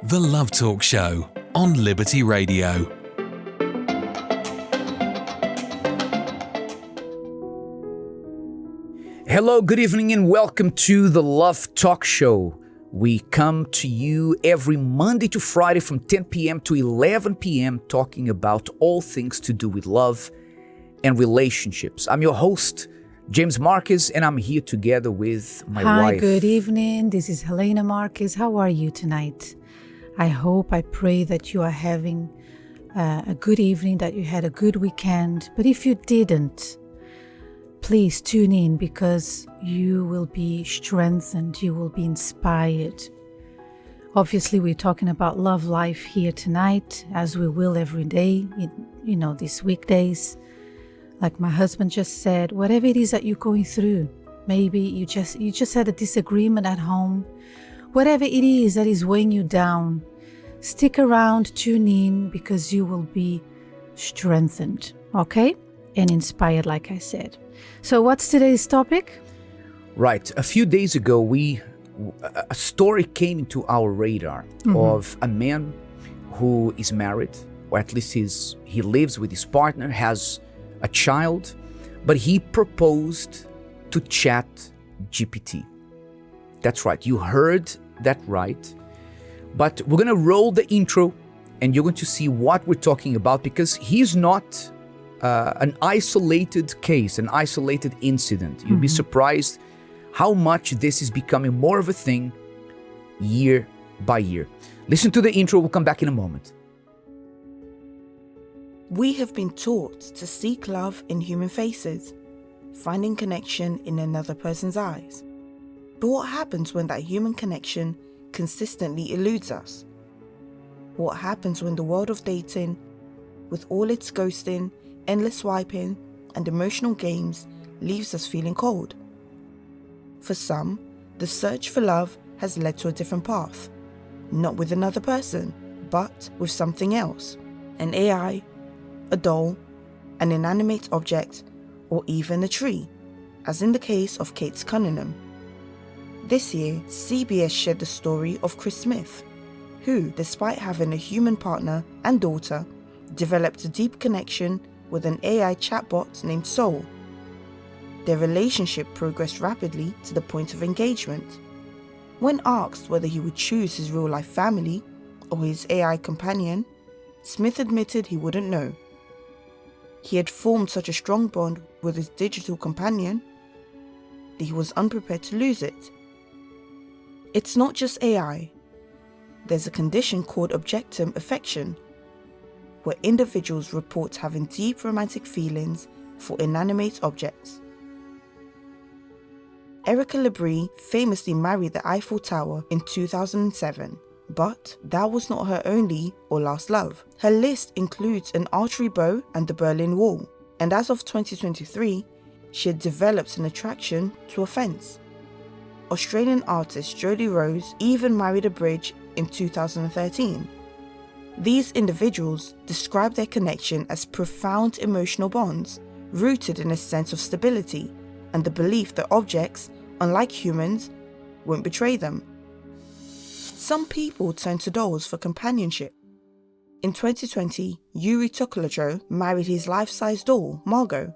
The Love Talk Show on Liberty Radio. Hello, good evening, and welcome to the Love Talk Show. We come to you every Monday to Friday from 10 p.m. to 11 p.m. talking about all things to do with love and relationships. I'm your host, James Marquez, and I'm here together with my wife. Hi, good evening. This is Helena Marquez. How are you tonight? I pray that you are having a good evening, that you had a good weekend. But if you didn't, please tune in because you will be strengthened, you will be inspired. Obviously, we're talking about love life here tonight, as we will every day, these weekdays. Like my husband just said, whatever it is that you're going through, maybe you just had a disagreement at home, whatever it is that is weighing you down, stick around, tune in, because you will be strengthened, okay? And inspired, like I said. So what's today's topic? Right. A few days ago, a story came into our radar of a man who is married, or at least he lives with his partner, has a child, but he proposed to ChatGPT. That's right. You heard that right. But we're going to roll the intro and you're going to see what we're talking about, because he's not an isolated case, an isolated incident. You'll be surprised how much this is becoming more of a thing year by year. Listen to the intro. We'll come back in a moment. We have been taught to seek love in human faces, finding connection in another person's eyes. But what happens when that human connection consistently eludes us? What happens when the world of dating, with all its ghosting, endless swiping, and emotional games, leaves us feeling cold? For some, the search for love has led to a different path, not with another person, but with something else, an AI, a doll, an inanimate object, or even a tree, as in the case of Kate Cunningham. This year, CBS shared the story of Chris Smith, who, despite having a human partner and daughter, developed a deep connection with an AI chatbot named Soul. Their relationship progressed rapidly to the point of engagement. When asked whether he would choose his real-life family or his AI companion, Smith admitted he wouldn't know. He had formed such a strong bond with his digital companion that he was unprepared to lose it. It's not just AI. There's a condition called objectum affection, where individuals report having deep romantic feelings for inanimate objects. Erica Labrie famously married the Eiffel Tower in 2007. But that was not her only or last love. Her list includes an archery bow and the Berlin Wall. And as of 2023, she had developed an attraction to a fence. Australian artist Jodie Rose even married a bridge in 2013. These individuals describe their connection as profound emotional bonds, rooted in a sense of stability and the belief that objects, unlike humans, won't betray them. Some people turn to dolls for companionship. In 2020, Yuri Tokolacho married his life-size doll, Margot.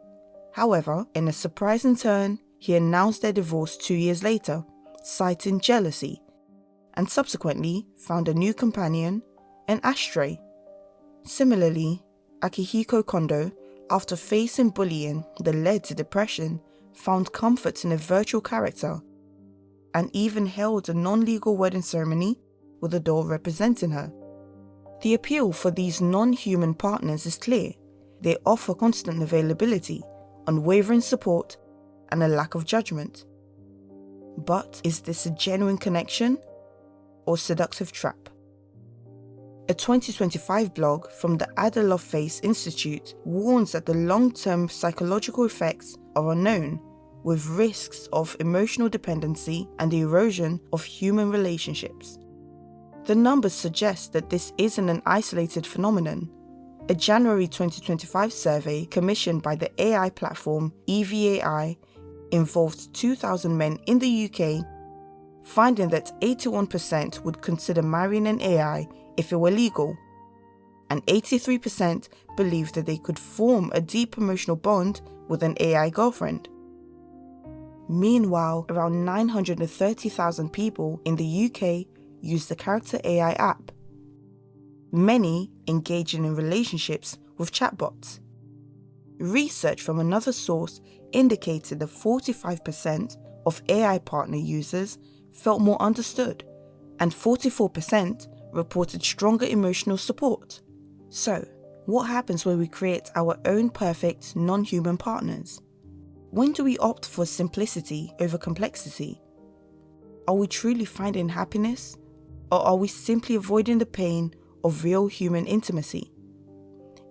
However, in a surprising turn, he announced their divorce 2 years later, citing jealousy, and subsequently found a new companion, an ashtray. Similarly, Akihiko Kondo, after facing bullying that led to depression, found comfort in a virtual character, and even held a non-legal wedding ceremony with a doll representing her. The appeal for these non-human partners is clear. They offer constant availability, unwavering support, and a lack of judgment. But is this a genuine connection or seductive trap? A 2025 blog from the Ada Lovelace Institute warns that the long-term psychological effects are unknown, with risks of emotional dependency and the erosion of human relationships. The numbers suggest that this isn't an isolated phenomenon. A January 2025 survey commissioned by the AI platform EVAI involved 2,000 men in the UK finding that 81% would consider marrying an AI if it were legal, and 83% believed that they could form a deep emotional bond with an AI girlfriend. Meanwhile, around 930,000 people in the UK use the Character AI app, many engaging in relationships with chatbots. Research from another source indicated that 45% of AI partner users felt more understood, and 44% reported stronger emotional support. So, what happens when we create our own perfect non-human partners? When do we opt for simplicity over complexity? Are we truly finding happiness, or are we simply avoiding the pain of real human intimacy?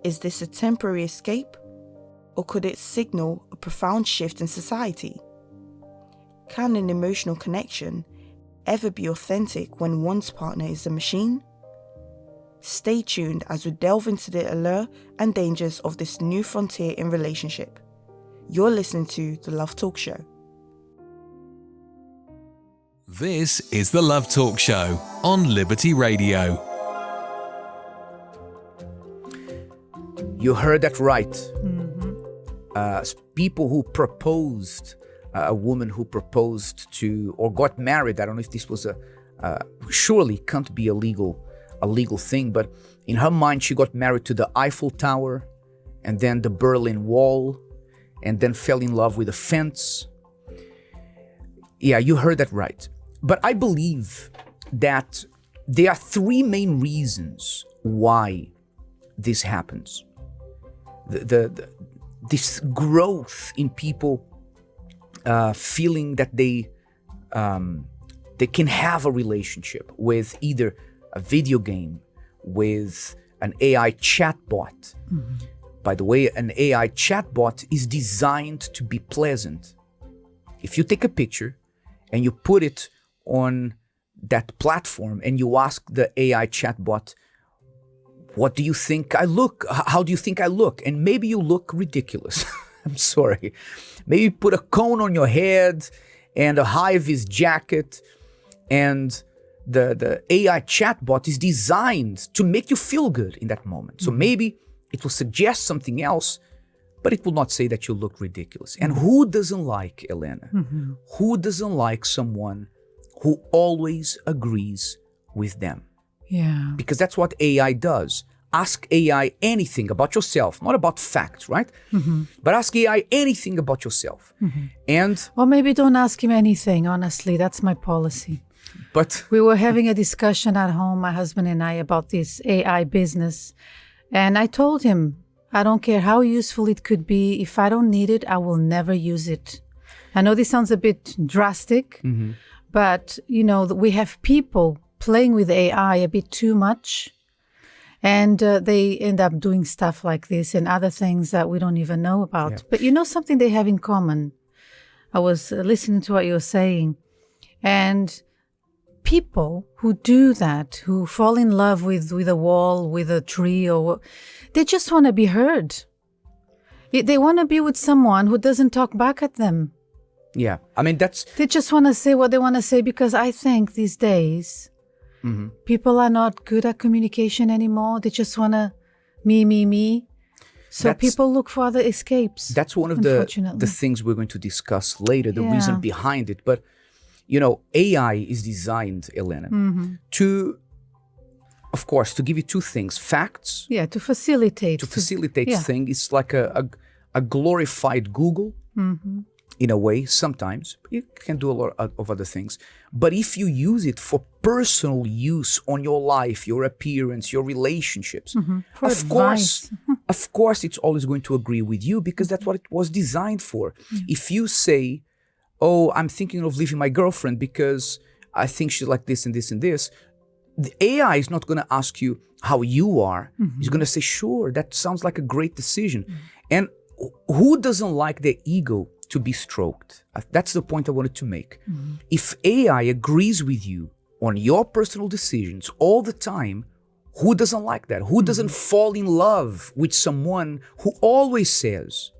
Is this a temporary escape, or could it signal a profound shift in society? Can an emotional connection ever be authentic when one's partner is a machine? Stay tuned as we delve into the allure and dangers of this new frontier in relationship. You're listening to The Love Talk Show. This is The Love Talk Show on Liberty Radio. You heard that right. People who proposed, a woman who proposed to or got married, I don't know if this was surely can't be a legal thing, but in her mind she got married to the Eiffel Tower and then the Berlin Wall and then fell in love with a fence. Yeah, you heard that right. But I believe that there are three main reasons why this happens. This growth in people feeling that they can have a relationship with either a video game, with an AI chatbot. By the way, an AI chatbot is designed to be pleasant. If you take a picture and you put it on that platform and you ask the AI chatbot, what do you think I look? How do you think I look? And maybe you look ridiculous. I'm sorry. Maybe you put a cone on your head and a high-vis jacket, and the AI chatbot is designed to make you feel good in that moment. So maybe it will suggest something else, but it will not say that you look ridiculous. And who doesn't like, Elena? Who doesn't like someone who always agrees with them? Yeah. Because that's what AI does. Ask AI anything about yourself, not about facts, right? But ask AI anything about yourself. And Or maybe don't ask him anything, honestly. That's my policy. but We were having a discussion at home, my husband and I, about this AI business. And I told him, I don't care how useful it could be. If I don't need it, I will never use it. I know this sounds a bit drastic, but, you know, we have people playing with AI a bit too much. And they end up doing stuff like this and other things that we don't even know about. Yeah. But you know something they have in common? I was listening to what you were saying. And people who do that, who fall in love with a wall, with a tree, or they just want to be heard. They want to be with someone who doesn't talk back at them. yeah, I mean, that's, They just want to say what they want to say, because I think these days people are not good at communication anymore. They just want to me. So That's- people look for other escapes. that's one of unfortunately. the things we're going to discuss later, the Yeah. reason behind it. But, you know, AI is designed, Elena, to, of course, to give you two things: facts, Yeah, to facilitate. to facilitate yeah. things. It's like a glorified Google in a way sometimes. You can do a lot of other things. But if you use it for personal use on your life, your appearance, your relationships, For of advice. course, it's always going to agree with you, because that's what it was designed for. If you say, oh, I'm thinking of leaving my girlfriend because I think she's like this and this and this, the AI is not going to ask you how you are. It's going to say, sure, that sounds like a great decision. And who doesn't like their ego to be stroked? That's the point I wanted to make. If AI agrees with you on your personal decisions all the time, who doesn't like that? Who doesn't fall in love with someone who always says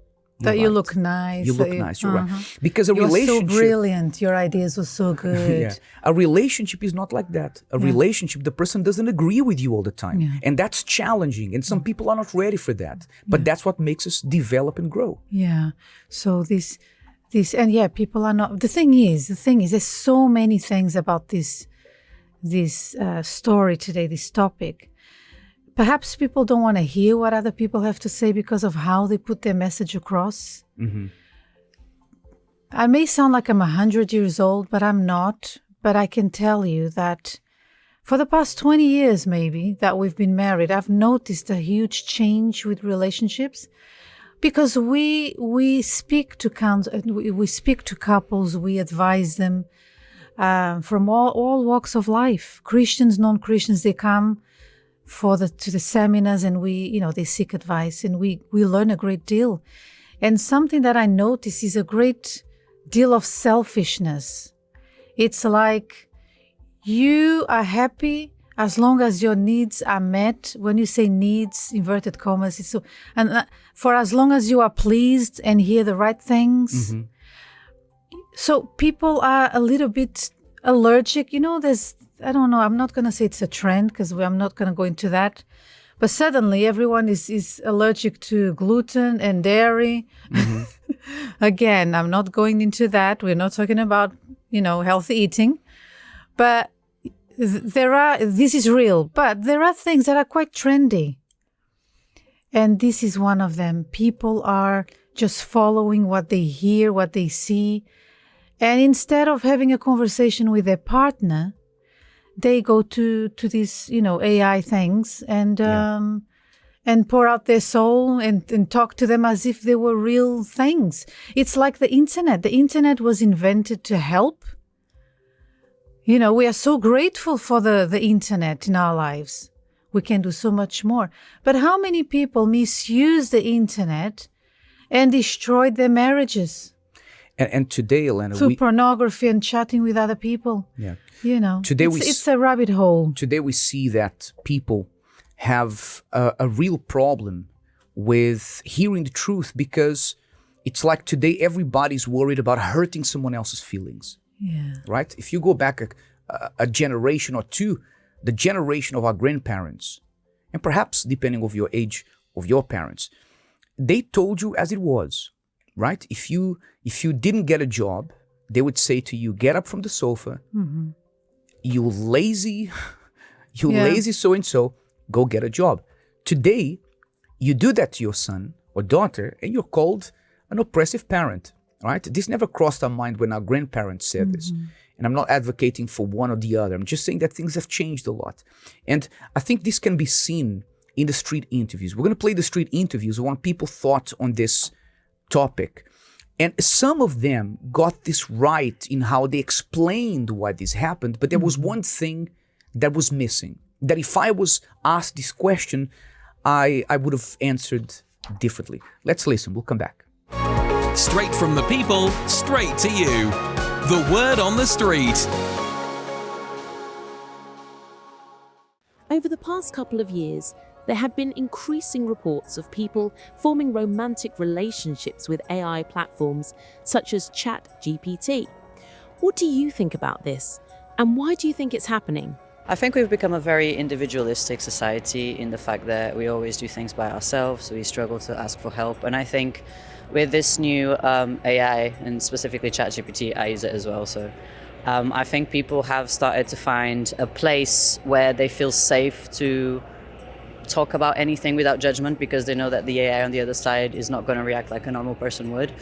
You're That you right. look nice. You look that nice. You're right. Because a You're so relationship, brilliant. Your ideas were so good. yeah, a relationship is not like that. A relationship, the person doesn't agree with you all the time, and that's challenging. And some people are not ready for that. But that's what makes us develop and grow. Yeah. So this, and yeah, people are not. The thing is, there's so many things about this story today, this topic. Perhaps people don't want to hear what other people have to say because of how they put their message across. I may sound like I'm 100 years old, but I'm not. But I can tell you that for the past 20 years, maybe, that we've been married, I've noticed a huge change with relationships because we speak to couples, we advise them from all walks of life. Christians, non-Christians, they come to the seminars and they seek advice and we learn a great deal. And something that I notice is a great deal of selfishness. It's like you are happy as long as your needs are met. When you say needs, inverted commas, it's so, and for as long as you are pleased and hear the right things. So people are a little bit allergic. I don't know, I'm not going to say it's a trend because I'm not going to go into that. But suddenly everyone is allergic to gluten and dairy. Again, I'm not going into that. We're not talking about, healthy eating. But this is real. But there are things that are quite trendy. And this is one of them. People are just following what they hear, what they see. And instead of having a conversation with their partner, they go to these, AI things and pour out their soul and talk to them as if they were real things. It's like the internet. The internet was invented to help. We are so grateful for the internet in our lives. We can do so much more. But how many people misuse the internet and destroyed their marriages? And today, Elena, through pornography and chatting with other people. Yeah. Today it's a rabbit hole. Today we see that people have a real problem with hearing the truth because it's like today everybody's worried about hurting someone else's feelings. Yeah. Right? If you go back a generation or two, the generation of our grandparents, and perhaps depending on your age of your parents, they told you as it was. Right? If you didn't get a job, they would say to you, get up from the sofa, you lazy so-and-so, go get a job. Today, you do that to your son or daughter and you're called an oppressive parent, right? This never crossed our mind when our grandparents said this. And I'm not advocating for one or the other. I'm just saying that things have changed a lot. And I think this can be seen in the street interviews. We're going to play the street interviews. I want people's thoughts on this topic. And some of them got this right in how they explained why this happened, but there was one thing that was missing. That if I was asked this question, I would have answered differently. Let's listen. We'll come back. Straight from the people, straight to you. The word on the street. Over the past couple of years, there have been increasing reports of people forming romantic relationships with AI platforms such as ChatGPT. What do you think about this? And why do you think it's happening? I think we've become a very individualistic society in the fact that we always do things by ourselves. We struggle to ask for help. And I think with this new AI, and specifically ChatGPT, I use it as well. So I think people have started to find a place where they feel safe to talk about anything without judgment because they know that the AI on the other side is not going to react like a normal person would.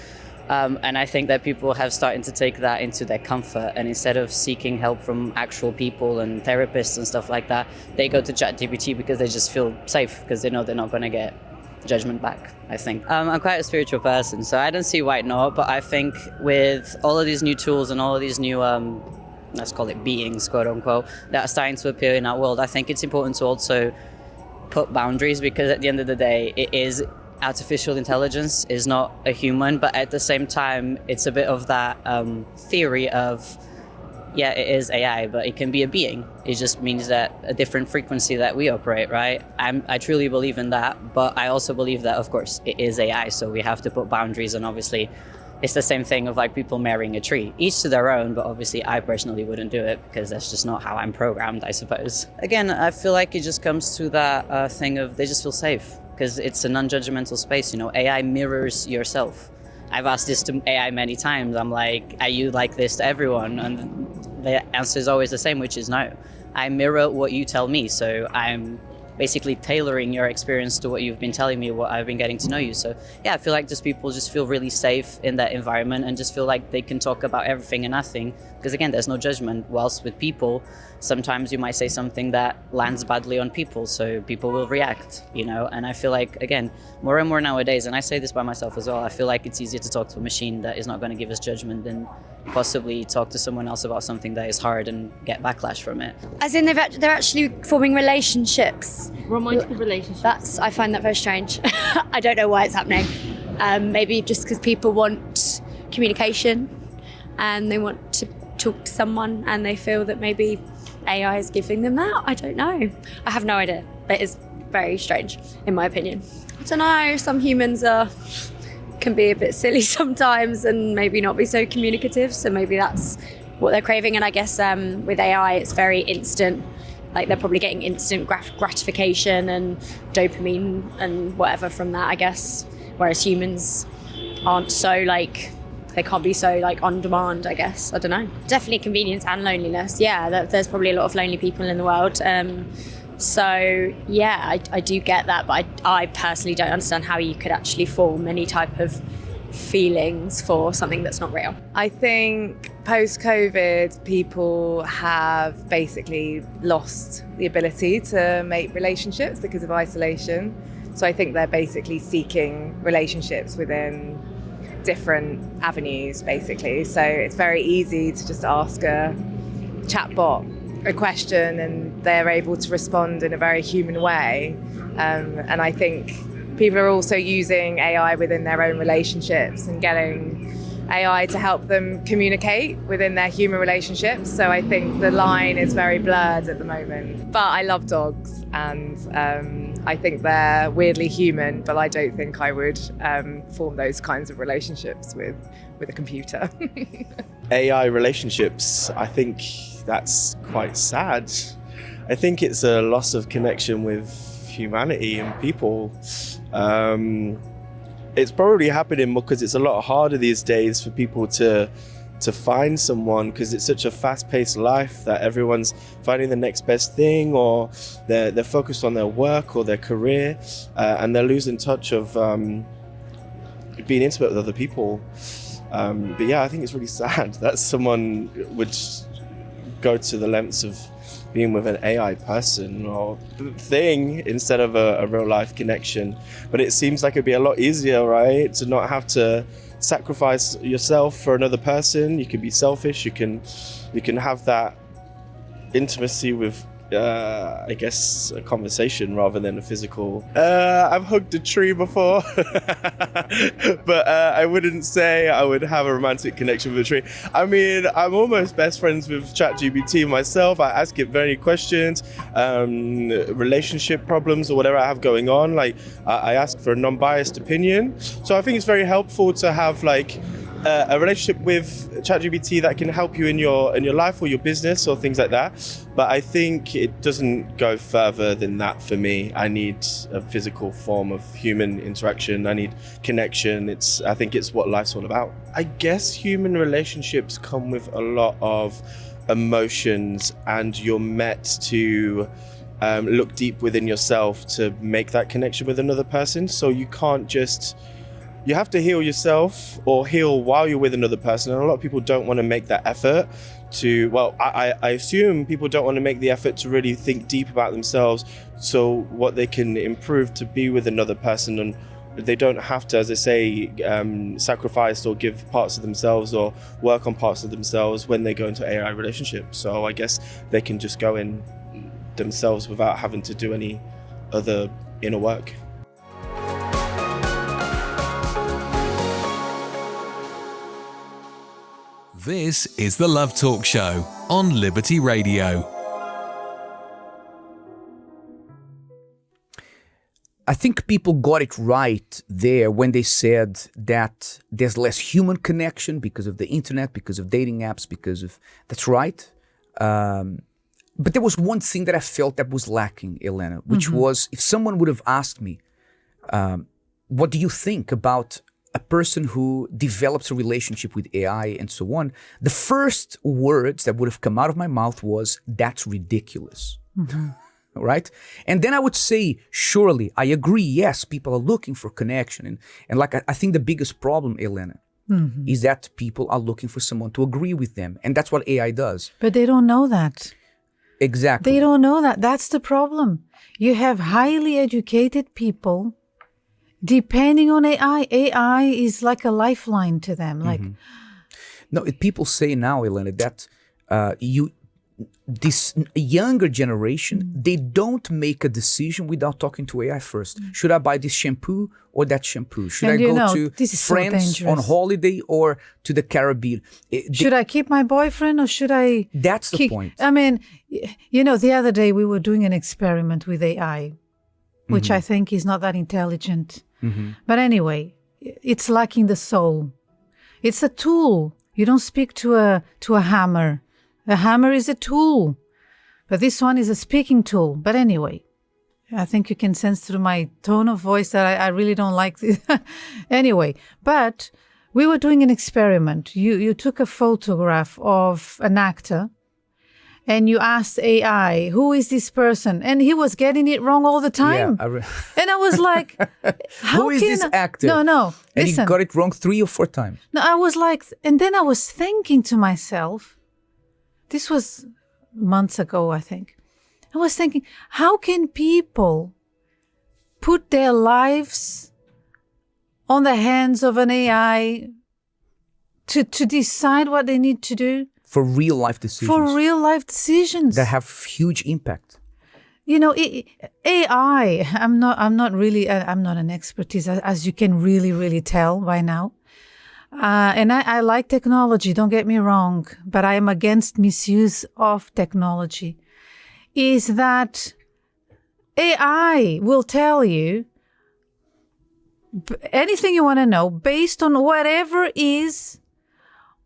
And I think that people have started to take that into their comfort, and instead of seeking help from actual people and therapists and stuff like that, they go to ChatGPT because they just feel safe because they know they're not going to get judgment back, I think. I'm quite a spiritual person, so I don't see why not, but I think with all of these new tools and all of these new, let's call it beings, quote unquote, that are starting to appear in our world, I think it's important to also put boundaries because at the end of the day, it is artificial intelligence, is not a human, but at the same time, it's a bit of that theory of yeah, it is AI, but it can be a being. It just means that a different frequency that we operate, right? I truly believe in that, but I also believe that, of course, it is AI, so we have to put boundaries, and obviously it's the same thing of like people marrying a tree, each to their own, but obviously I personally wouldn't do it because that's just not how I'm programmed, I suppose. Again, I feel like it just comes to that thing of they just feel safe because it's a non-judgmental space, you know, AI mirrors yourself. I've asked this to AI many times. I'm like, are you like this to everyone? And the answer is always the same, which is no. I mirror what you tell me, so I'm basically tailoring your experience to what you've been telling me, what I've been getting to know you. So yeah, I feel like just people just feel really safe in that environment and just feel like they can talk about everything and nothing. Because again, there's no judgment. Whilst with people, sometimes you might say something that lands badly on people, so people will react, you know? And I feel like, again, more and more nowadays, and I say this by myself as well, I feel like it's easier to talk to a machine that is not going to give us judgment than possibly talk to someone else about something that is hard and get backlash from it. As in they're actually forming relationships. Romantic relationships. I find that very strange. I don't know why it's happening. Maybe just because people want communication and they want to talk to someone and they feel that maybe AI is giving them that. I don't know. I have no idea. But it's very strange, in my opinion. I don't know. Some humans can be a bit silly sometimes and maybe not be so communicative. So maybe that's what they're craving. And I guess with AI, it's very instant. Like they're probably getting instant gratification and dopamine and whatever from that, I guess. Whereas humans aren't so like, they can't be so like on demand, I guess. I don't know. Definitely convenience and loneliness. Yeah, there's probably a lot of lonely people in the world. So yeah, I do get that, but I personally don't understand how you could actually form any type of feelings for something that's not real. I think post-COVID, people have basically lost the ability to make relationships because of isolation. So I think they're basically seeking relationships within different avenues, basically. So it's very easy to just ask a chatbot a question and they're able to respond in a very human way. And I think people are also using AI within their own relationships and getting AI to help them communicate within their human relationships. So I think the line is very blurred at the moment. But I love dogs and I think they're weirdly human, but I don't think I would form those kinds of relationships with a computer. AI relationships, I think that's quite sad. I think it's a loss of connection with humanity and people. It's probably happening because it's a lot harder these days for people to find someone because it's such a fast-paced life that everyone's finding the next best thing, or they're focused on their work or their career, and they're losing touch of being intimate with other people. But yeah, I think it's really sad that someone would go to the lengths of being with an AI person or thing instead of a real life connection. But it seems like it'd be a lot easier, right? To not have to sacrifice yourself for another person. You can be selfish. You can have that intimacy with I guess a conversation rather than a physical. I've hugged a tree before, but I wouldn't say I would have a romantic connection with a tree. I mean, I'm almost best friends with ChatGPT myself. I ask it very questions, relationship problems or whatever I have going on. Like I ask for a non-biased opinion. So I think it's very helpful to have like a relationship with ChatGPT that can help you in your life or your business or things like that. But I think it doesn't go further than that for me. I need a physical form of human interaction. I need connection. I think it's what life's all about. I guess human relationships come with a lot of emotions, and you're met to look deep within yourself to make that connection with another person. So you can't just... You have to heal yourself or heal while you're with another person. And a lot of people don't want to make that effort to, well, I assume people don't want to make the effort to really think deep about themselves. So what they can improve to be with another person, and they don't have to, as I say, sacrifice or give parts of themselves or work on parts of themselves when they go into AI relationships. So I guess they can just go in themselves without having to do any other inner work. This is The Love Talk Show on Liberty Radio. I think people got it right there when they said that there's less human connection because of the internet, because of dating apps, that's right. But there was one thing that I felt that was lacking, Elena, which was if someone would have asked me, what do you think about a person who develops a relationship with AI and so on? The first words that would have come out of my mouth was, that's ridiculous. Right? And then I would say, surely, I agree, yes, people are looking for connection. And like, I think the biggest problem, Elena, is that people are looking for someone to agree with them. And that's what AI does. But they don't know that. Exactly. They don't know that. That's the problem. You have highly educated people depending on AI. AI is like a lifeline to them. Like, no, people say now, Elena, that this younger generation, they don't make a decision without talking to AI first. Should I buy this shampoo or that shampoo? Should I go to France on holiday or to the Caribbean? Should I keep my boyfriend or should I... That's the point. I mean, the other day we were doing an experiment with AI, which I think is not that intelligent. But anyway, it's lacking the soul. It's a tool. You don't speak to a hammer. A hammer is a tool, but this one is a speaking tool. But anyway, I think you can sense through my tone of voice that I really don't like this. Anyway, but we were doing an experiment. You took a photograph of an actor and you asked AI, who is this person? And he was getting it wrong all the time. Yeah, and I was like, who is this actor? No. And listen. he got it wrong 3 or 4 times. No, I was like, and then I was thinking to myself, this was months ago, I think. I was thinking, how can people put their lives on the hands of an AI to decide what they need to do? For real life decisions. That have huge impact. AI, I'm not an expertise, as you can really tell by now. And I like technology, don't get me wrong, but I am against misuse of technology. Is that AI will tell you anything you want to know based on whatever is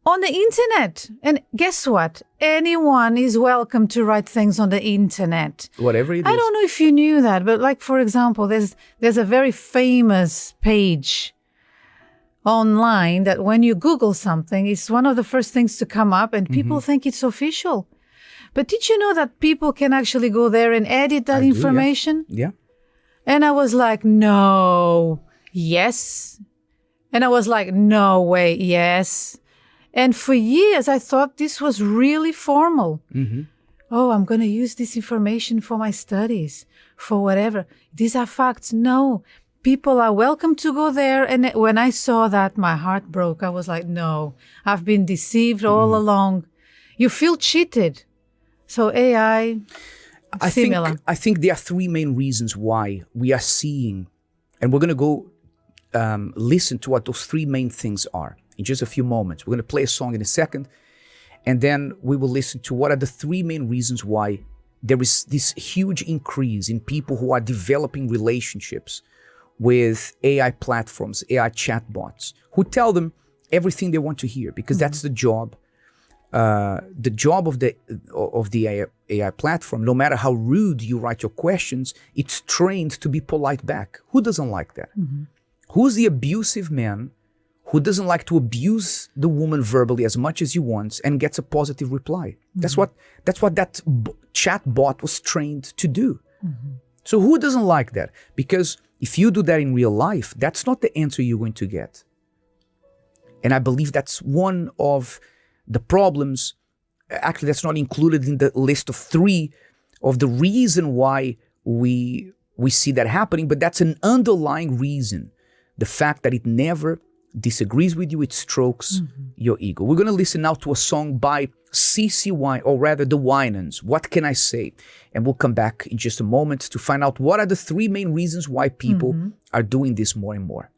on the internet. And guess what? Anyone is welcome to write things on the internet. Whatever it is. I don't know if you knew that, but like, for example, there's a very famous page online that when you Google something, it's one of the first things to come up and people think it's official. But did you know that people can actually go there and edit that information? Yeah. And I was like, no, yes. And I was like, no way, yes. And for years, I thought this was really formal. Oh, I'm going to use this information for my studies, for whatever. These are facts. No. People are welcome to go there. And when I saw that, my heart broke. I was like, no, I've been deceived all along. You feel cheated. So AI, similar. I think there are 3 main reasons why we are seeing, and we're going to go listen to what those 3 main things are in just a few moments. We're going to play a song in a second, and then we will listen to what are the 3 main reasons why there is this huge increase in people who are developing relationships with AI platforms, AI chatbots, who tell them everything they want to hear, because that's the job. The job of the AI platform, no matter how rude you write your questions, it's trained to be polite back. Who doesn't like that? Who's the abusive man who doesn't like to abuse the woman verbally as much as he wants and gets a positive reply? That's what that chat bot was trained to do. So who doesn't like that? Because if you do that in real life, that's not the answer you're going to get. And I believe that's one of the problems. Actually, that's not included in the list of 3 of the reason why we see that happening, but that's an underlying reason. The fact that it never disagrees with you, it strokes your ego. We're going to listen now to a song by CC Wine, or rather the Winans, What Can I Say? And we'll come back in just a moment to find out what are the 3 main reasons why people are doing this more and more.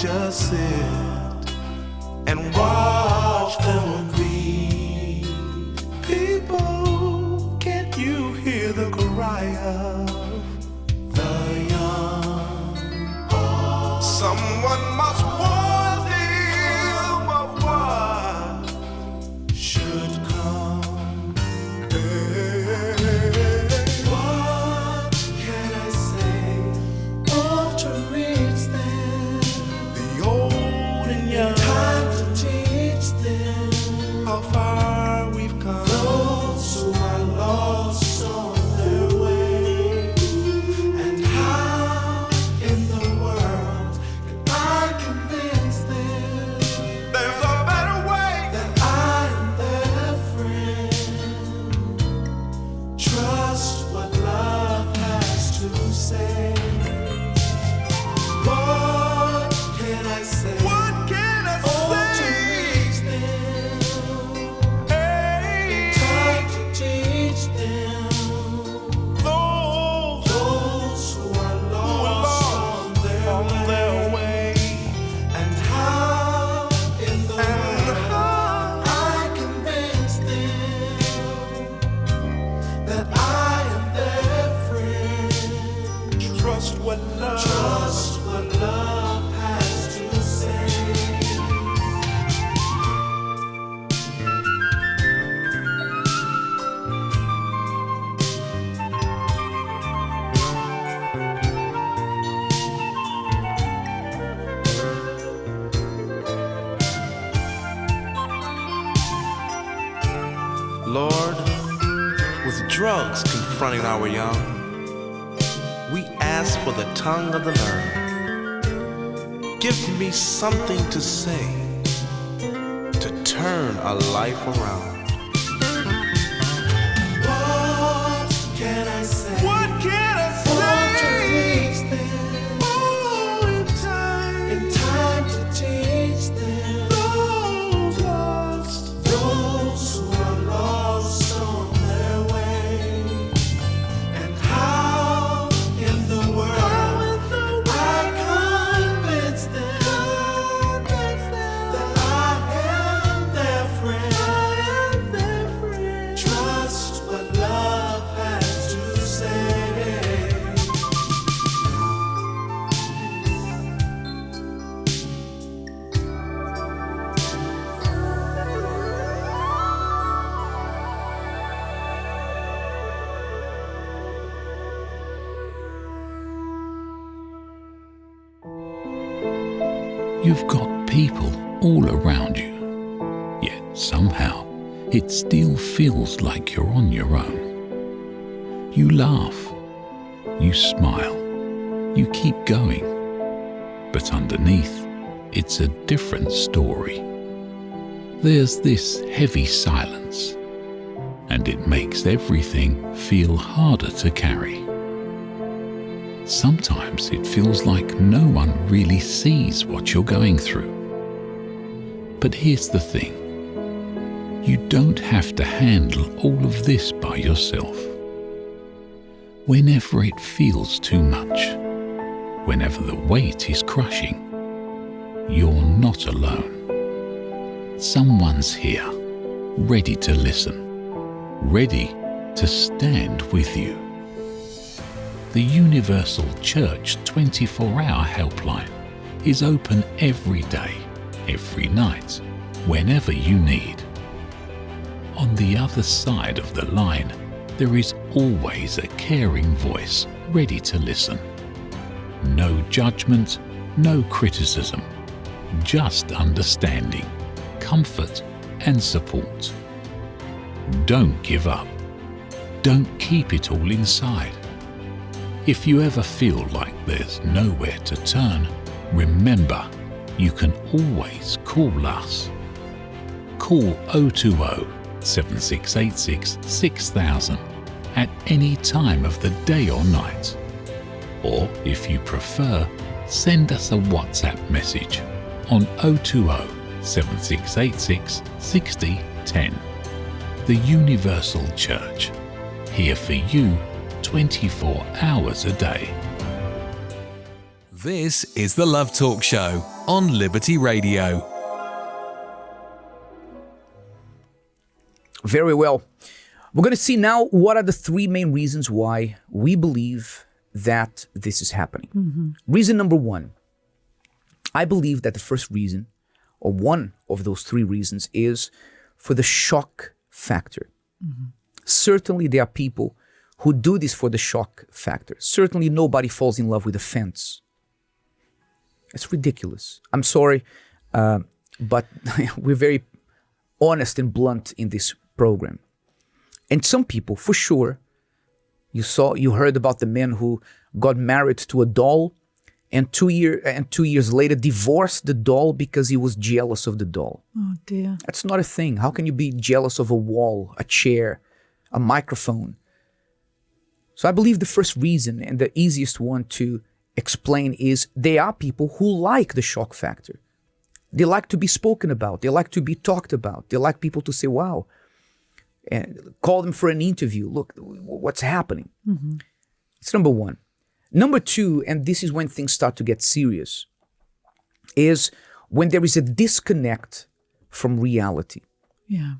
just sit and watch them breathe. People, can't you hear the cry of the young? Someone must warn them of what should come. What can I say? All to reach them, the old and young. Time to teach them how far we've come. Those who are lost on their way, and how in the world can I convince them there's a better way? That I am their friend. Trust what love has to say. What can I say? What can I say? To reach them, time to teach them. Those who are lost on their way, and how in the world I convince them that I am their friend. Trust what love has to say. Lord, with drugs confronting our young, we ask for the tongue of the learned. Give me something to say to turn a life around. What can I say? What can I say? To reach them. In time to teach them. Those lost. Those who are lost on their way. And how in the world I convince them that I am their friend. Trust what love has to say. You've got people all around you, yet somehow it still feels like you're on your own. You laugh, you smile, you keep going, but underneath it's a different story. There's this heavy silence, and it makes everything feel harder to carry. Sometimes it feels like no one really sees what you're going through. But here's the thing. You don't have to handle all of this by yourself. Whenever it feels too much, whenever the weight is crushing, you're not alone. Someone's here, ready to listen, ready to stand with you. The Universal Church 24-hour helpline is open every day, every night, whenever you need. On the other side of the line, there is always a caring voice ready to listen. No judgment, no criticism, just understanding, comfort and support. Don't give up. Don't keep it all inside. If you ever feel like there's nowhere to turn, remember, you can always call us. Call 020 7686 6000 at any time of the day or night. Or if you prefer, send us a WhatsApp message on 020 7686 6010. The Universal Church, here for you 24 hours a day. This is The Love Talk Show on Liberty Radio. Very well. We're going to see now what are the three main reasons why we believe that this is happening. Reason number one, I believe that the first reason, or one of those three reasons, is for the shock factor. Certainly there are people who do this for the shock factor. Certainly nobody falls in love with a fence. It's ridiculous. I'm sorry, but we're very honest and blunt in this program. And some people, for sure, you heard about the man who got married to a doll and 2 years later divorced the doll because he was jealous of the doll. Oh dear. That's not a thing. How can you be jealous of a wall, a chair, a microphone? So I believe the first reason, and the easiest one to explain, is there are people who like the shock factor. They like to be spoken about. They like to be talked about. They like people to say, wow, and call them for an interview. Look, what's happening? It's number one. Number two, and this is when things start to get serious, is when there is a disconnect from reality. Yeah.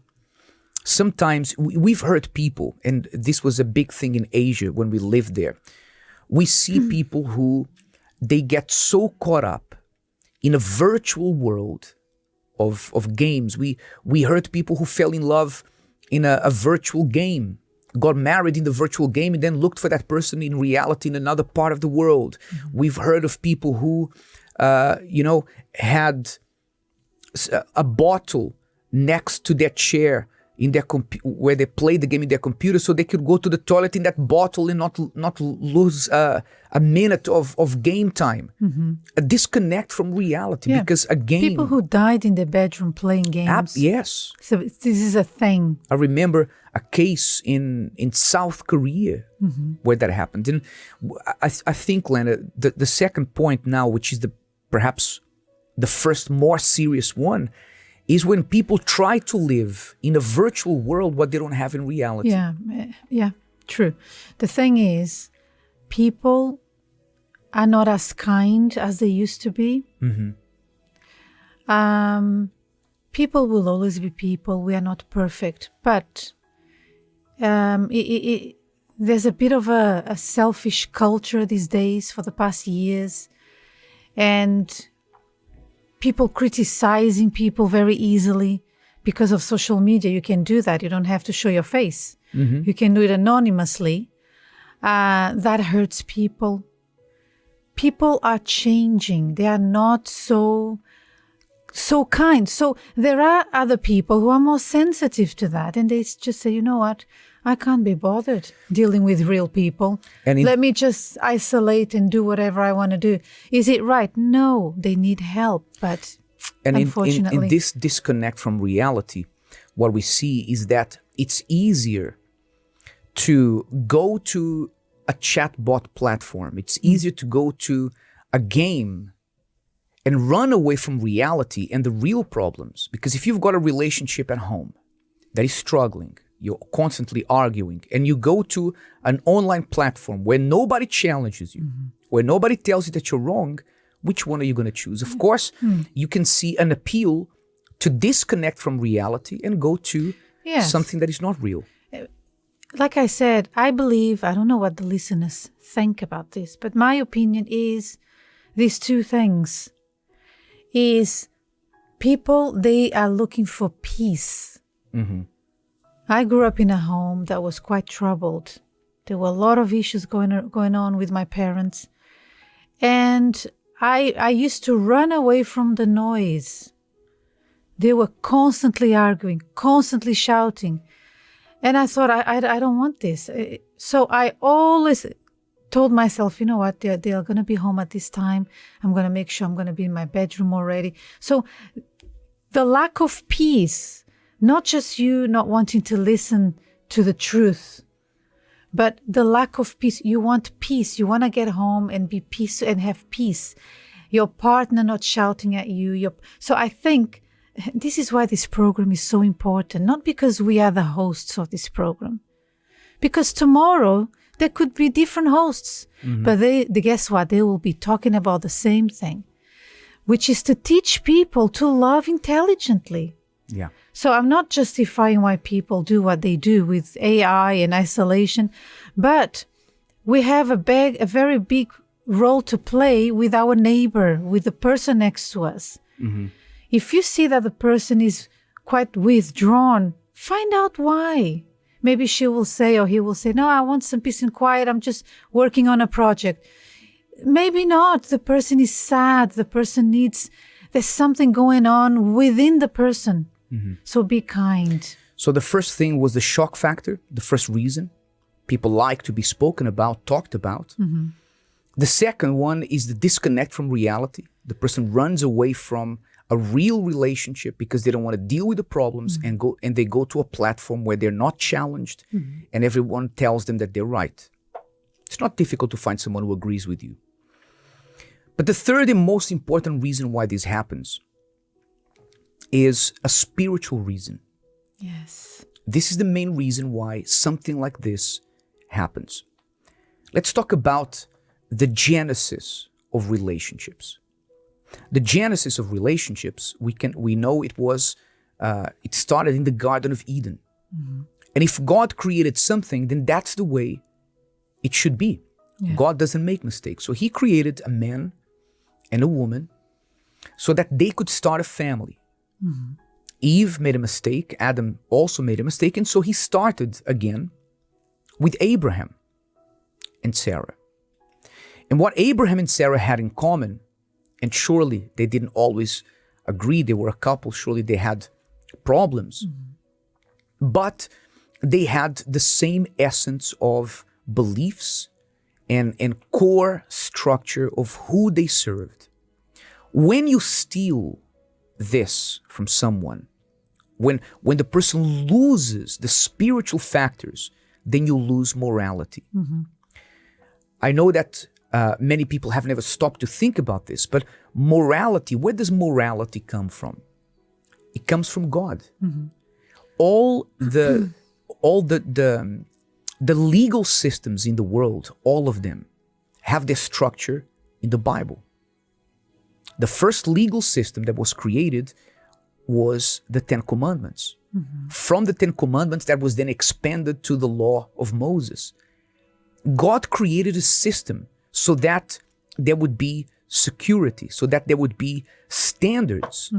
Sometimes we've heard people, and this was a big thing in Asia when we lived there. We see people who, they get so caught up in a virtual world of games. We heard people who fell in love in a virtual game, got married in the virtual game, and then looked for that person in reality in another part of the world. We've heard of people who, had a bottle next to their chair in their where they played the game in their computer, so they could go to the toilet in that bottle and not lose a minute of game time. A disconnect from reality, because a game. People who died in their bedroom playing games. Yes. So this is a thing. I remember a case in South Korea where that happened. And I think, Lena, the second point now, which is perhaps the first more serious one, is when people try to live in a virtual world what they don't have in reality. Yeah, true. The thing is, people are not as kind as they used to be. People will always be people. We are not perfect. But there's a bit of a selfish culture these days for the past years. And people criticizing people very easily because of social media. You can do that. You don't have to show your face. You can do it anonymously. That hurts people. People are changing. They are not so kind. So there are other people who are more sensitive to that, and they just say, you know what, I can't be bothered dealing with real people. Let me just isolate and do whatever I want to do. Is it right? No, they need help, but unfortunately. In this disconnect from reality, what we see is that it's easier to go to a chatbot platform. It's easier to go to a game and run away from reality and the real problems. Because if you've got a relationship at home that is struggling, you're constantly arguing, and you go to an online platform where nobody challenges you, where nobody tells you that you're wrong, which one are you going to choose? Of course, you can see an appeal to disconnect from reality and go to something that is not real. Like I said, I believe, I don't know what the listeners think about this, but my opinion is these two things. Is people, they are looking for peace. I grew up in a home that was quite troubled. There were a lot of issues going on with my parents. And I used to run away from the noise. They were constantly arguing, constantly shouting. And I thought, I don't want this. So I always told myself, you know what, they're going to be home at this time. I'm going to make sure I'm going to be in my bedroom already. So the lack of peace, not just you not wanting to listen to the truth, but the lack of peace. You want peace. You want to get home and be peace and have peace. Your partner not shouting at you. So I think this is why this program is so important. Not because we are the hosts of this program. Because tomorrow there could be different hosts. But they guess what? They will be talking about the same thing. which is to teach people to love intelligently. Yeah. So I'm not justifying why people do what they do with AI and isolation, but we have a very big role to play with our neighbor, with the person next to us. Mm-hmm. If you see that the person is quite withdrawn, find out why. Maybe she will say, or he will say, no, I want some peace and quiet. I'm just working on a project. Maybe not. The person is sad. The person there's something going on within the person. Mm-hmm. So be kind. So the first thing was the shock factor, the first reason. People like to be spoken about, talked about. Mm-hmm. The second one is the disconnect from reality. The person runs away from a real relationship because they don't want to deal with the problems, and they go to a platform where they're not challenged, and everyone tells them that they're right. It's not difficult to find someone who agrees with you. But the third and most important reason why this happens is a spiritual reason. Yes. This is the main reason why something like this happens. Let's talk about the genesis of relationships. The genesis of relationships, we know it started in the Garden of Eden. Mm-hmm. And if God created something, then that's the way it should be. Yeah. God doesn't make mistakes. So he created a man and a woman so that they could start a family. Mm-hmm. Eve made a mistake. Adam also made a mistake. And so he started again with Abraham and Sarah. And what Abraham and Sarah had in common, and surely they didn't always agree, they were a couple, surely they had problems, but they had the same essence of beliefs and core structure of who they served. When you steal this from someone, when the person loses the spiritual factors, then you lose morality. Mm-hmm. I know that many people have never stopped to think about this, but morality, where does morality come from? It comes from God. Mm-hmm. All the legal systems in the world, all of them, have their structure in the Bible. The first legal system that was created was the Ten Commandments. Mm-hmm. From the Ten Commandments, that was then expanded to the law of Moses. God created a system so that there would be security, so that there would be standards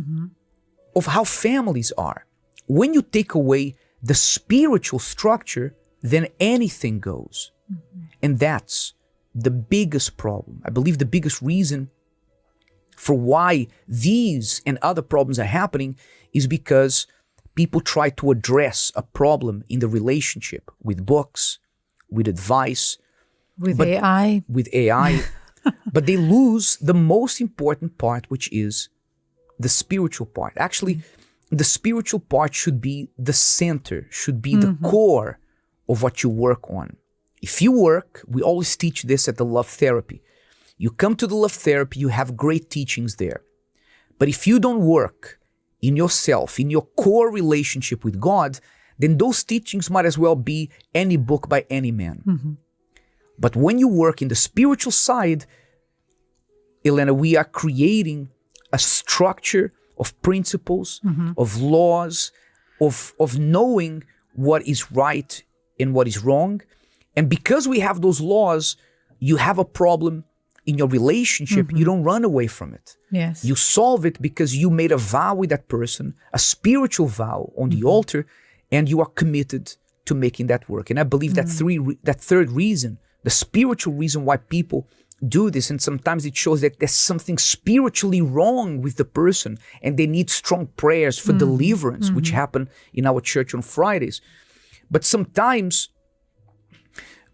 of how families are. When you take away the spiritual structure, then anything goes. And that's the biggest problem. I believe the biggest reason for why these and other problems are happening is because people try to address a problem in the relationship with books, with advice, with AI. With AI, but they lose the most important part, which is the spiritual part. Actually, the spiritual part should be the center, should be the core of what you work on. If you work, we always teach this at the Love Therapy. You come to the Love Therapy, you have great teachings there. But if you don't work in yourself, in your core relationship with God, then those teachings might as well be any book by any man. But when you work in the spiritual side, Elena, we are creating a structure of principles, of laws, of knowing what is right and what is wrong. And because we have those laws, you have a problem in your relationship, you don't run away from it. Yes. You solve it because you made a vow with that person, a spiritual vow on the altar, and you are committed to making that work. And I believe that third reason, the spiritual reason why people do this, and sometimes it shows that there's something spiritually wrong with the person and they need strong prayers for deliverance, which happen in our church on Fridays. But sometimes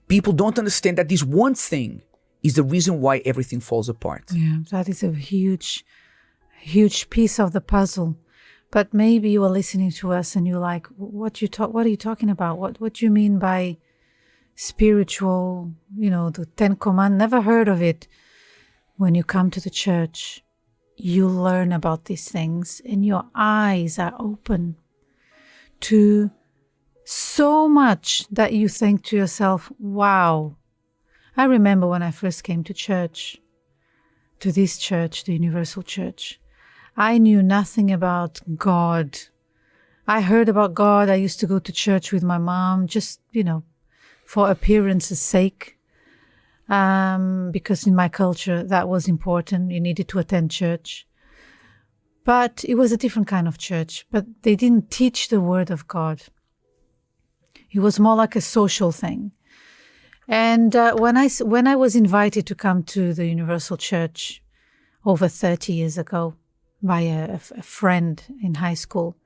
people don't understand that this one thing is the reason why everything falls apart. Yeah, that is a huge piece of the puzzle. But maybe you are listening to us and you're like, what are you talking about? What do you mean by spiritual, the Ten Commandments? Never heard of it. When you come to the church, you learn about these things and your eyes are open to so much that you think to yourself, wow. I remember when I first came to church, to this church, the Universal Church, I knew nothing about God. I heard about God. I used to go to church with my mom, just, for appearance's sake. Because in my culture, that was important. You needed to attend church. But it was a different kind of church. But they didn't teach the word of God. It was more like a social thing. And when I was invited to come to the Universal Church over 30 years ago by a friend in high school,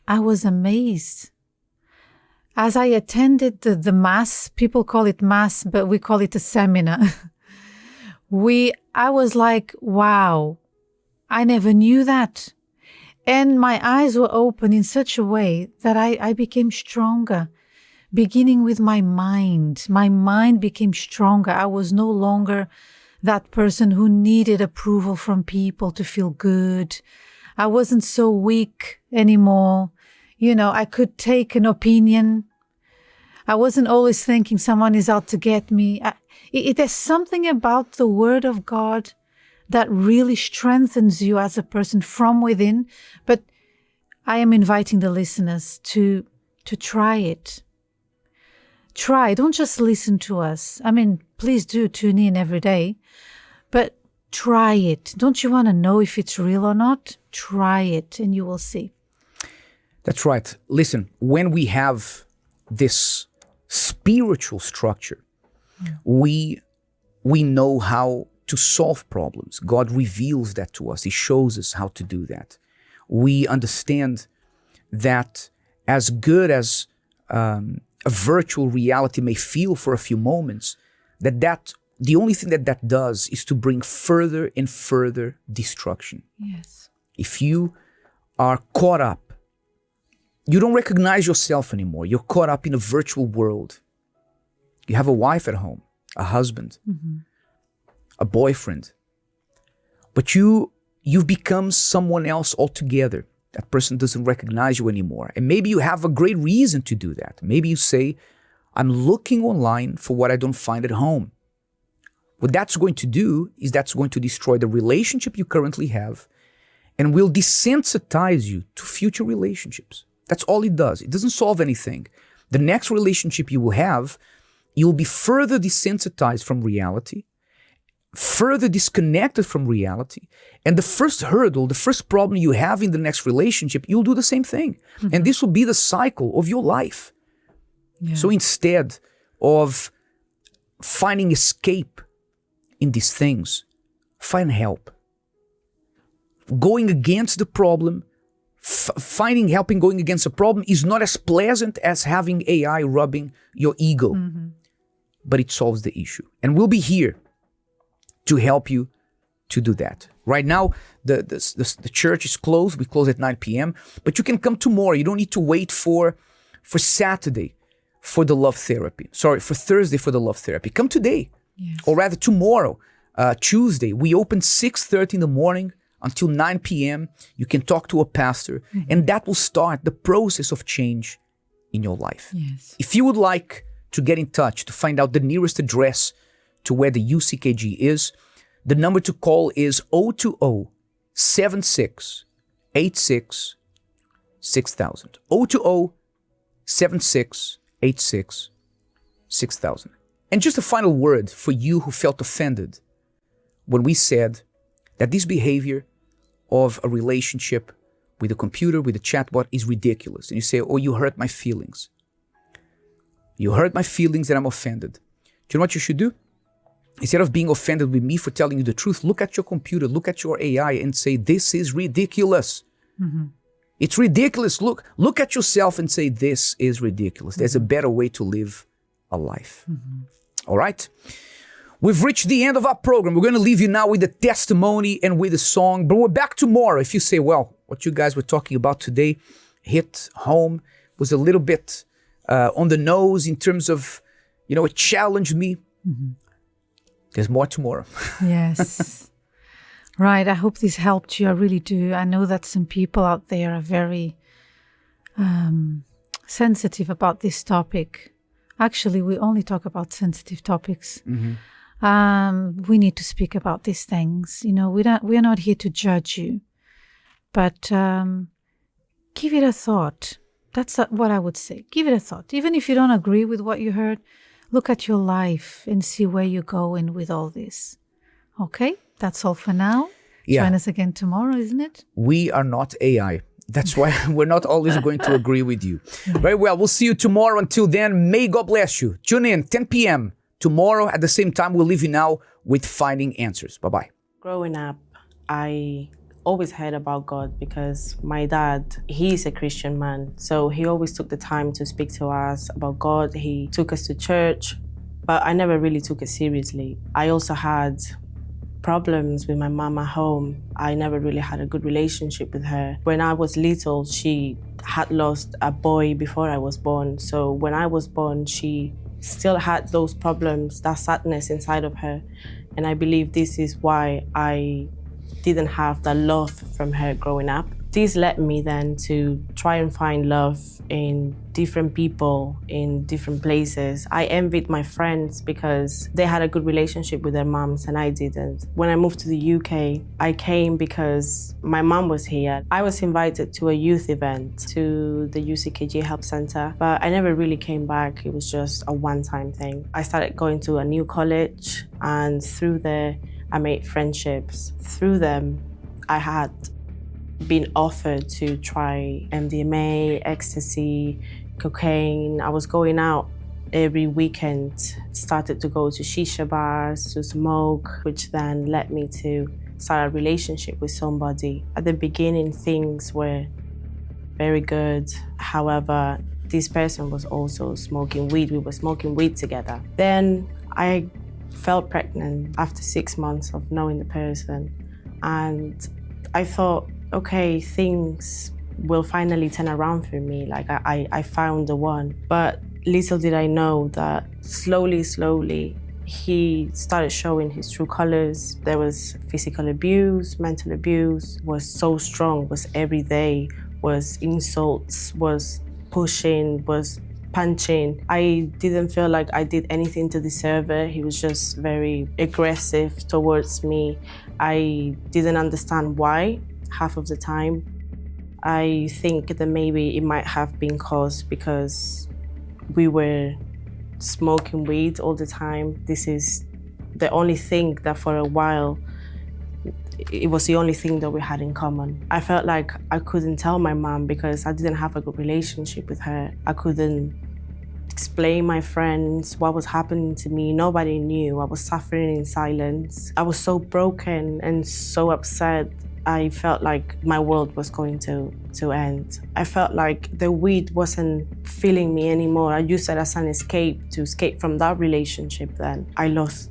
I was amazed. As I attended the Mass, people call it Mass, but we call it a seminar. I was like, wow, I never knew that. And my eyes were open in such a way that I became stronger, beginning with my mind. My mind became stronger. I was no longer that person who needed approval from people to feel good. I wasn't so weak anymore. I could take an opinion. I wasn't always thinking someone is out to get me. There's something about the Word of God that really strengthens you as a person from within. But I am inviting the listeners to try it. Try. Don't just listen to us. Please do tune in every day. But try it. Don't you want to know if it's real or not? Try it and you will see. That's right. Listen, when we have this spiritual structure, we know how to solve problems. God reveals that to us. He shows us how to do that. We understand that as good as a virtual reality may feel for a few moments, that the only thing that does is to bring further and further destruction. Yes. If you are caught up, you don't recognize yourself anymore. You're caught up in a virtual world. You have a wife at home, a husband, a boyfriend, but you've become someone else altogether. That person doesn't recognize you anymore. And maybe you have a great reason to do that. Maybe you say, I'm looking online for what I don't find at home. What that's going to do is that's going to destroy the relationship you currently have and will desensitize you to future relationships. That's all it does. It doesn't solve anything. The next relationship you will have, you'll be further desensitized from reality, further disconnected from reality. And the first hurdle, the first problem you have in the next relationship, you'll do the same thing. And this will be the cycle of your life. Yeah. So instead of finding escape in these things, find help. Going against the problem, finding help in going against a problem is not as pleasant as having AI rubbing your ego, but it solves the issue. And we'll be here to help you to do that. Right now, the church is closed. We close at 9 p.m., but you can come tomorrow. You don't need to wait for Saturday for the love therapy. Sorry, for Thursday for the love therapy. Come today, or rather tomorrow, Tuesday. We open 6:30 in the morning until 9 p.m. You can talk to a pastor, and that will start the process of change in your life. Yes. If you would like to get in touch to find out the nearest address to where the UCKG is, the number to call is 020-7686-6000. 020-7686-6000. And just a final word for you who felt offended when we said that this behavior of a relationship with a computer, with a chatbot is ridiculous. And you say, oh, you hurt my feelings. You hurt my feelings and I'm offended. Do you know what you should do? Instead of being offended with me for telling you the truth, look at your computer, look at your AI and say, this is ridiculous. It's ridiculous. Look at yourself and say, this is ridiculous. There's a better way to live a life. All right? We've reached the end of our program. We're going to leave you now with a testimony and with a song, but we're back tomorrow. If you say, well, what you guys were talking about today hit home, was a little bit on the nose in terms of, it challenged me. There's more tomorrow. Yes. Right. I hope this helped you. I really do. I know that some people out there are very sensitive about this topic. Actually, we only talk about sensitive topics. We need to speak about these things. We're not here to judge you, but give it a thought. That's what I would say. Give it a thought. Even if you don't agree with what you heard, look at your life and see where you're going with all this. Okay? That's all for now. Yeah. Join us again tomorrow, isn't it? We are not AI. That's why we're not always going to agree with you. Very well. We'll see you tomorrow. Until then, may God bless you. Tune in 10 p.m. tomorrow at the same time. We'll leave you now with Finding Answers. Bye-bye. Growing up, I always heard about God because my dad, he's a Christian man. So he always took the time to speak to us about God. He took us to church, but I never really took it seriously. I also had problems with my mom at home. I never really had a good relationship with her. When I was little, she had lost a boy before I was born. So when I was born, she still had those problems, that sadness inside of her. And I believe this is why I didn't have the love from her growing up. This led me then to try and find love in different people, in different places. I envied my friends because they had a good relationship with their moms and I didn't. When I moved to the UK, I came because my mom was here. I was invited to a youth event to the UCKG Help Center, but I never really came back. It was just a one-time thing. I started going to a new college, and through there, I made friendships. Through them, I had been offered to try MDMA, ecstasy, cocaine. I was going out every weekend, started to go to shisha bars, to smoke, which then led me to start a relationship with somebody. At the beginning, things were very good. However, this person was also smoking weed. We were smoking weed together. Then I fell pregnant after 6 months of knowing the person. And I thought, okay, things will finally turn around for me. Like I found the one. But little did I know that slowly, he started showing his true colors. There was physical abuse, mental abuse, was so strong, was every day, was insults, was pushing, was punching. I didn't feel like I did anything to deserve it. He was just very aggressive towards me. I didn't understand why half of the time. I think that maybe it might have been caused because we were smoking weed all the time. This is the only thing that for a while, it was the only thing that we had in common. I felt like I couldn't tell my mom because I didn't have a good relationship with her. I couldn't explain my friends what was happening to me. Nobody knew. I was suffering in silence. I was so broken and so upset. I felt like my world was going to end. I felt like the weed wasn't filling me anymore. I used it as an escape, to escape from that relationship then. I lost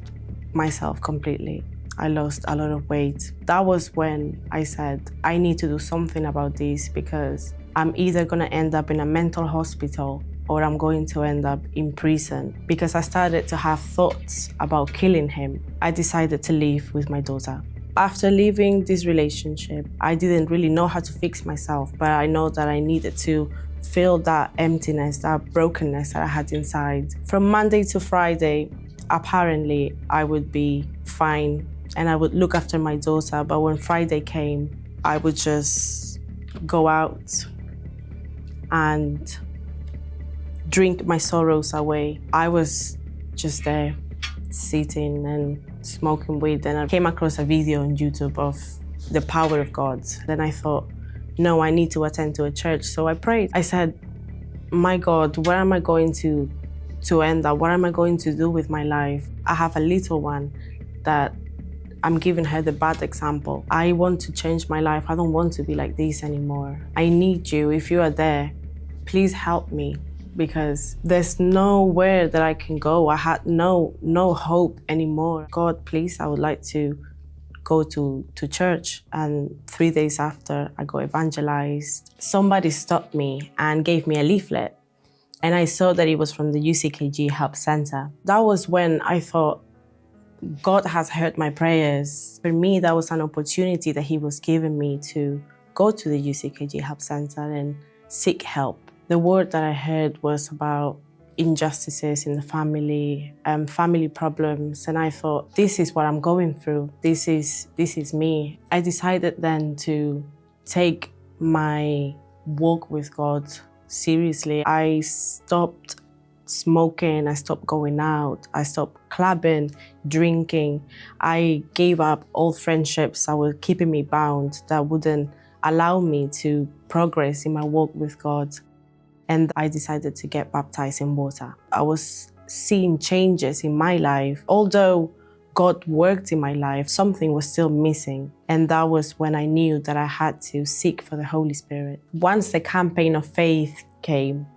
myself completely. I lost a lot of weight. That was when I said, I need to do something about this because I'm either gonna end up in a mental hospital or I'm going to end up in prison. Because I started to have thoughts about killing him, I decided to leave with my daughter. After leaving this relationship, I didn't really know how to fix myself, but I know that I needed to fill that emptiness, that brokenness that I had inside. From Monday to Friday, apparently I would be fine and I would look after my daughter, but when Friday came, I would just go out and drink my sorrows away. I was just there, sitting and smoking weed. Then I came across a video on YouTube of the power of God. Then I thought, no, I need to attend to a church. So I prayed. I said, my God, where am I going to end up? What am I going to do with my life? I have a little one that I'm giving her the bad example. I want to change my life. I don't want to be like this anymore. I need you. If you are there, please help me, because there's nowhere that I can go. I had no hope anymore. God, please, I would like to go to church. And 3 days after, I got evangelized. Somebody stopped me and gave me a leaflet. And I saw that it was from the UCKG Help Center. That was when I thought, God has heard my prayers. For me, that was an opportunity that He was giving me to go to the UCKG Help Center and seek help. The word that I heard was about injustices in the family, family problems, and I thought, this is what I'm going through. This is me. I decided then to take my walk with God seriously. I stopped smoking, I stopped going out, I stopped clubbing, drinking. I gave up all friendships that were keeping me bound, that wouldn't allow me to progress in my walk with God. And I decided to get baptized in water. I was seeing changes in my life. Although God worked in my life, something was still missing. And that was when I knew that I had to seek for the Holy Spirit. Once the campaign of faith came,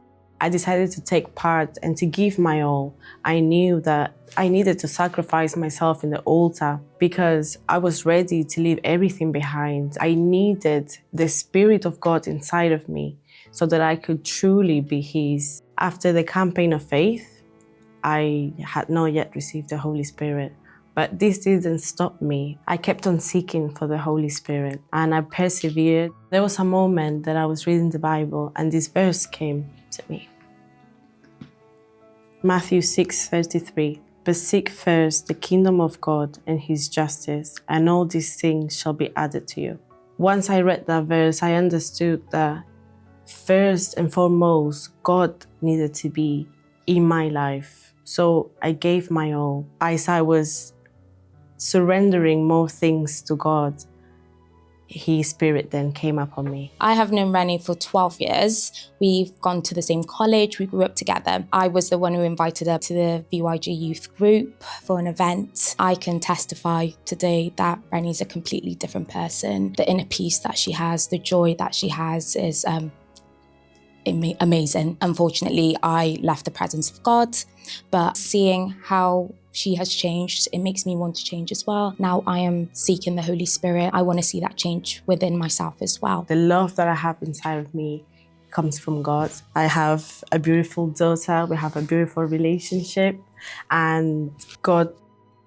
I decided to take part and to give my all. I knew that I needed to sacrifice myself in the altar because I was ready to leave everything behind. I needed the Spirit of God inside of me so that I could truly be His. After the campaign of faith, I had not yet received the Holy Spirit, but this didn't stop me. I kept on seeking for the Holy Spirit and I persevered. There was a moment that I was reading the Bible and this verse came to me. Matthew 6:33, but seek first the kingdom of God and His justice, and all these things shall be added to you. Once I read that verse, I understood that first and foremost, God needed to be in my life. So I gave my all. As I was surrendering more things to God, His Spirit then came upon me. I have known Rennie for 12 years. We've gone to the same college, we grew up together. I was the one who invited her to the VYG youth group for an event. I can testify today that Rennie's a completely different person. The inner peace that she has, the joy that she has is amazing. Unfortunately, I left the presence of God, but seeing how she has changed, it makes me want to change as well. Now I am seeking the Holy Spirit. I want to see that change within myself as well. The love that I have inside of me comes from God. I have a beautiful daughter. We have a beautiful relationship, and God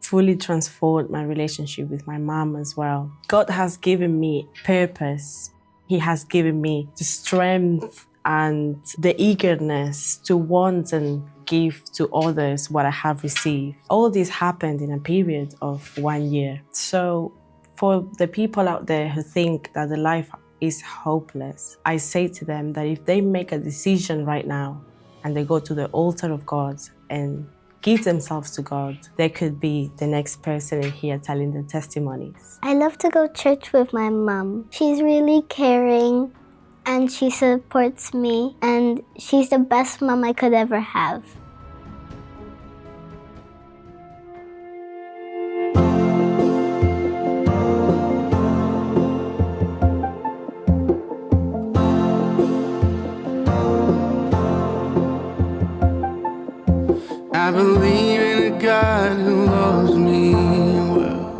fully transformed my relationship with my mom as well. God has given me purpose. He has given me the strength and the eagerness to want and give to others what I have received. All this happened in a period of 1 year. So for the people out there who think that the life is hopeless, I say to them that if they make a decision right now and they go to the altar of God and give themselves to God, they could be the next person in here telling their testimonies. I love to go to church with my mom. She's really caring and she supports me, and she's the best mom I could ever have. I believe in a God who loves me well,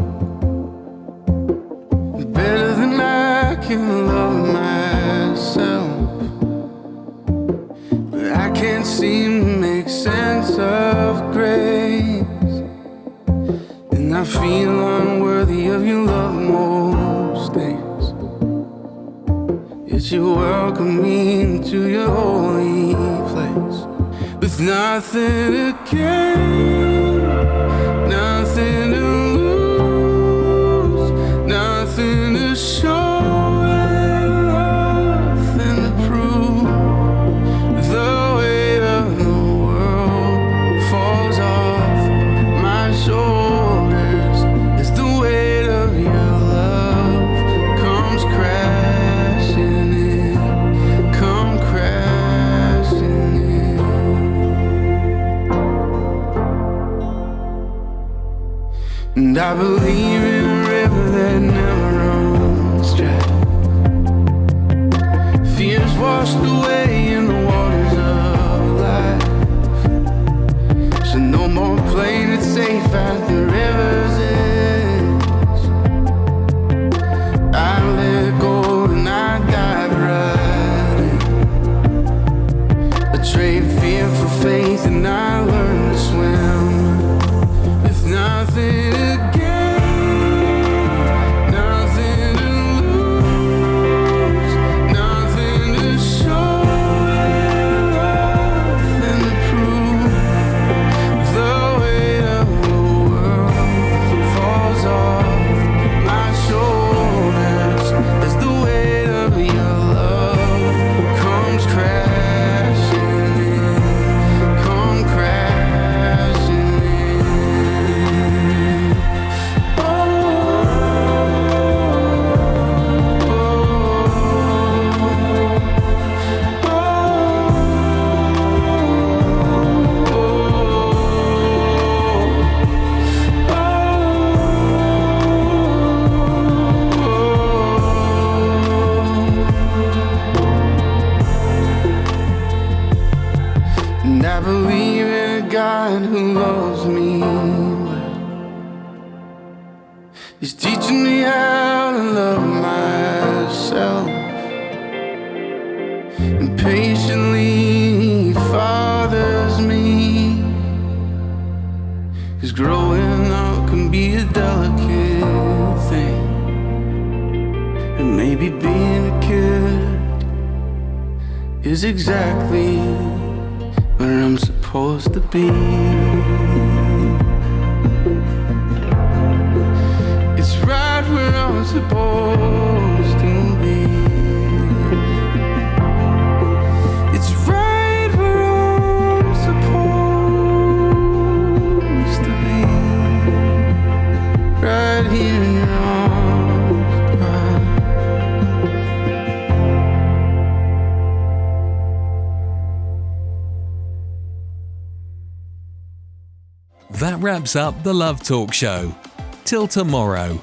better than I can love myself. But I can't seem to make sense of grace, and I feel unworthy of your love most days. Yet you welcome me into your holy place. With nothing to gain, nothing to lose, nothing to show, and nothing to prove. The weight of the world falls off my shoulders as the weight of your love comes crashing in, come crashing in. And I believe in a river that never runs dry. Fears washed away in the waters of life. So no more playing it safe at the river's edge. I let go and I dive right in. I trade fear for faith and I learned to swim. With nothing to gain, Maybe being a kid is exactly where I'm supposed to be. It's right where I'm supposed to be. It's right where I'm supposed to be. Right here in your arms, right. That wraps up the Love Talk Show. Till tomorrow.